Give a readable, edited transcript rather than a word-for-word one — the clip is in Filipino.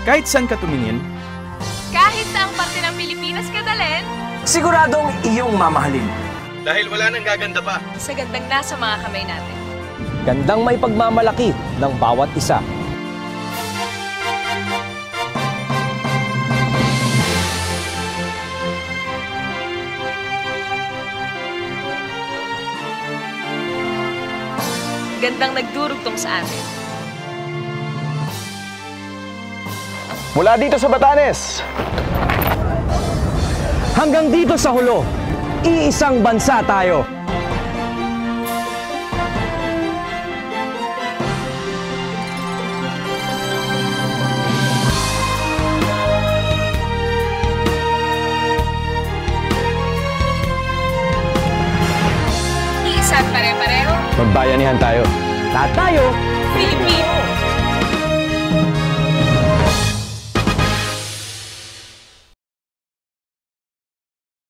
Kahit saan ka tumingin, kahit saang parte ng Pilipinas ka dalhin, siguradong iyong mamahalin. dahil wala nang gaganda pa. sa gandang nasa mga kamay natin. Gandang may pagmamalaki ng bawat isa. Gandang nagdurugtong sa atin. Mula dito sa Batanes hanggang dito sa Hulo, iisang bansa tayo. Iisa at pare-pareho, Magbayanihan tayo. Lahat tayo. Pilipino!